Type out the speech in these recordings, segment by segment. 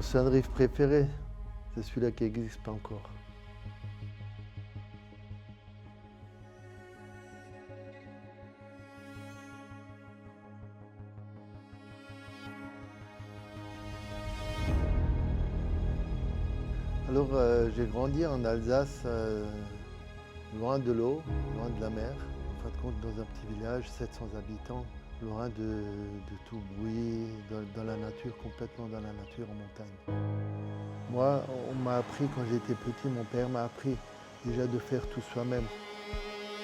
Mon Sunreef préféré, c'est celui-là qui n'existe pas encore. Alors, j'ai grandi en Alsace, loin de l'eau, loin de la mer. En fin de compte, dans un petit village, 700 habitants, loin de tout bruit, dans la nature, complètement dans la nature en montagne. Moi, on m'a appris, quand j'étais petit, mon père m'a appris déjà de faire tout soi-même.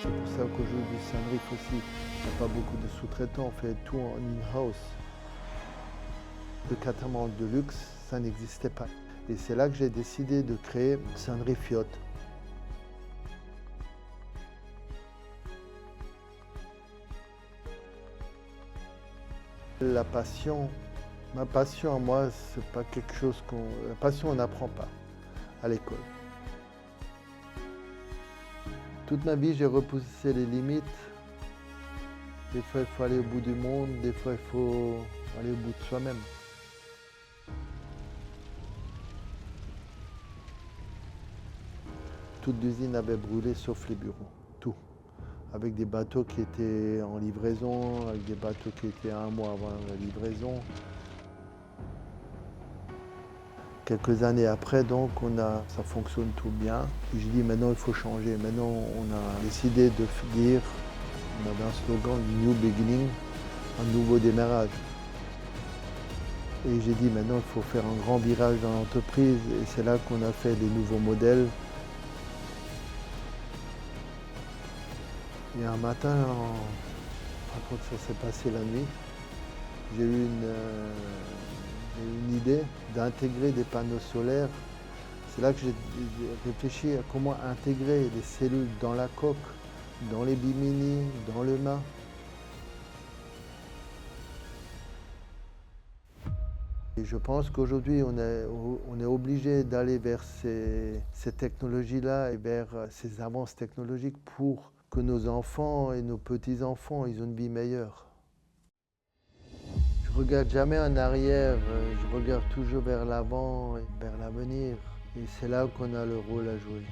C'est pour ça qu'aujourd'hui, Sunreef aussi, il n'y a pas beaucoup de sous-traitants, on fait tout en in-house. Le catamaran de luxe, ça n'existait pas. Et c'est là que j'ai décidé de créer Sunreef Yacht. La passion, ma passion à moi, c'est pas quelque chose La passion, on n'apprend pas à l'école. Toute ma vie, j'ai repoussé les limites. Des fois, il faut aller au bout du monde, des fois, il faut aller au bout de soi-même. Toute l'usine avait brûlé sauf les bureaux, tout. Avec des bateaux qui étaient en livraison, avec des bateaux qui étaient 1 mois avant la livraison. Quelques années après, donc, ça fonctionne tout bien. Et je dis maintenant il faut changer. Maintenant, on a décidé de dire, on avait un slogan, New Beginning, un nouveau démarrage. Et j'ai dit maintenant il faut faire un grand virage dans l'entreprise et c'est là qu'on a fait des nouveaux modèles. Et un matin, par contre ça s'est passé la nuit, j'ai eu une idée d'intégrer des panneaux solaires. C'est là que j'ai réfléchi à comment intégrer les cellules dans la coque, dans les bimini, dans le mât. Et je pense qu'aujourd'hui, on est obligé d'aller vers ces technologies-là et vers ces avances technologiques pour que nos enfants et nos petits-enfants aient une vie meilleure. Je ne regarde jamais en arrière, je regarde toujours vers l'avant et vers l'avenir. Et c'est là qu'on a le rôle à jouer.